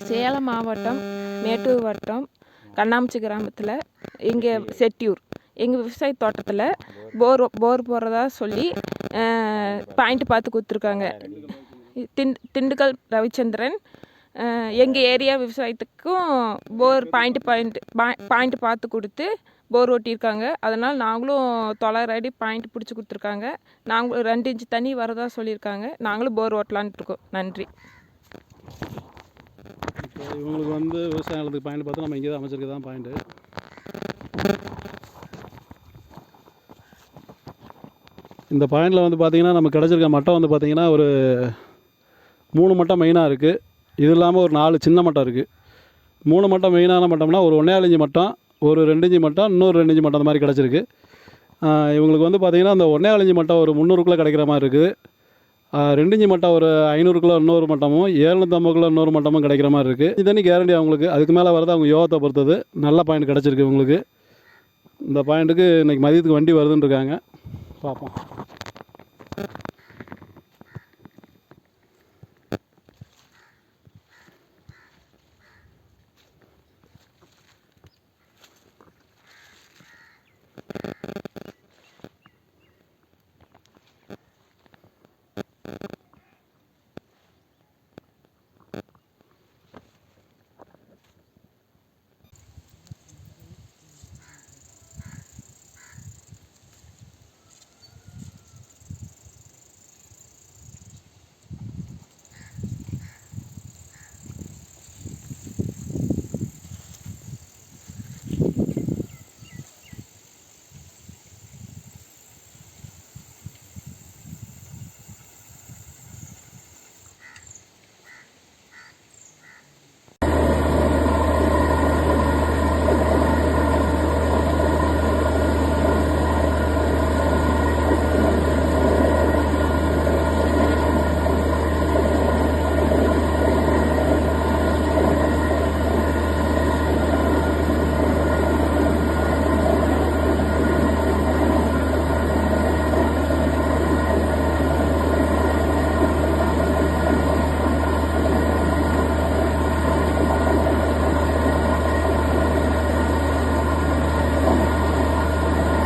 சேலம் மாவட்டம் மேட்டூர் வட்டம் கண்ணாமூச்சி கிராமத்தில் இங்கே செட்டியூர் எங்கள் விவசாய தோட்டத்தில் போர் போடுறதா சொல்லி பாயிண்ட் பார்த்து கொடுத்துருக்காங்க. திண்டுக்கல் ரவிச்சந்திரன் எங்கள் ஏரியா விவசாயத்துக்கும் போர் பாயிண்ட் பார்த்து கொடுத்து போர் ஓட்டியிருக்காங்க. அதனால் நாங்களும் 900 அடி பாயிண்ட் பிடிச்சி கொடுத்துருக்காங்க. நாங்களும் 2 இன்ச்சு தண்ணி வரதா சொல்லியிருக்காங்க. நாங்களும் போர் ஓட்டலான்ட்டு இருக்கோம். நன்றி. இப்போ இவங்களுக்கு வந்து விவசாய நிலத்துக்கு பாயிண்ட் பார்த்து நம்ம இங்கே தான் அமைச்சிருக்கு தான் பாயிண்ட்டு. இந்த பாயிண்டில் வந்து பார்த்திங்கன்னா நம்ம கிடச்சிருக்க மட்டம் வந்து பார்த்திங்கன்னா ஒரு 3 மட்டம் மெயினாக இருக்குது. இது இல்லாமல் ஒரு 4 சின்ன மட்டம் இருக்குது. 3 மட்டம் மெயினான மட்டம்னா ஒரு 1.25 இன்ச்சு மட்டம், ஒரு 2 இன்ச்சு மட்டம், இன்னொரு 2 இன்ச்சு மட்டம் அந்த மாதிரி கிடச்சிருக்கு. இவங்களுக்கு வந்து பார்த்திங்கன்னா அந்த 1.25 இன்ச்சு மட்டம் ஒரு 300 கிடைக்கிற மாதிரி இருக்குது. 2 இன்ச்சு மட்டம் ஒரு 500 கிலோ இன்னொரு மட்டமும், 750 கிலோ இன்னொரு மட்டமும் கிடைக்கிற மாதிரி இருக்குது. இது தண்ணி கேரண்டி அவங்களுக்கு. அதுக்கு மேலே வரது அவங்க யோகத்தை பொறுத்தது. நல்ல பாயிண்ட் கிடச்சிருக்கு இவங்களுக்கு. இந்த பாயிண்ட்டுக்கு இன்றைக்கி மதியத்துக்கு வண்டி வருதுன்னு இருக்காங்க. பார்ப்போம்.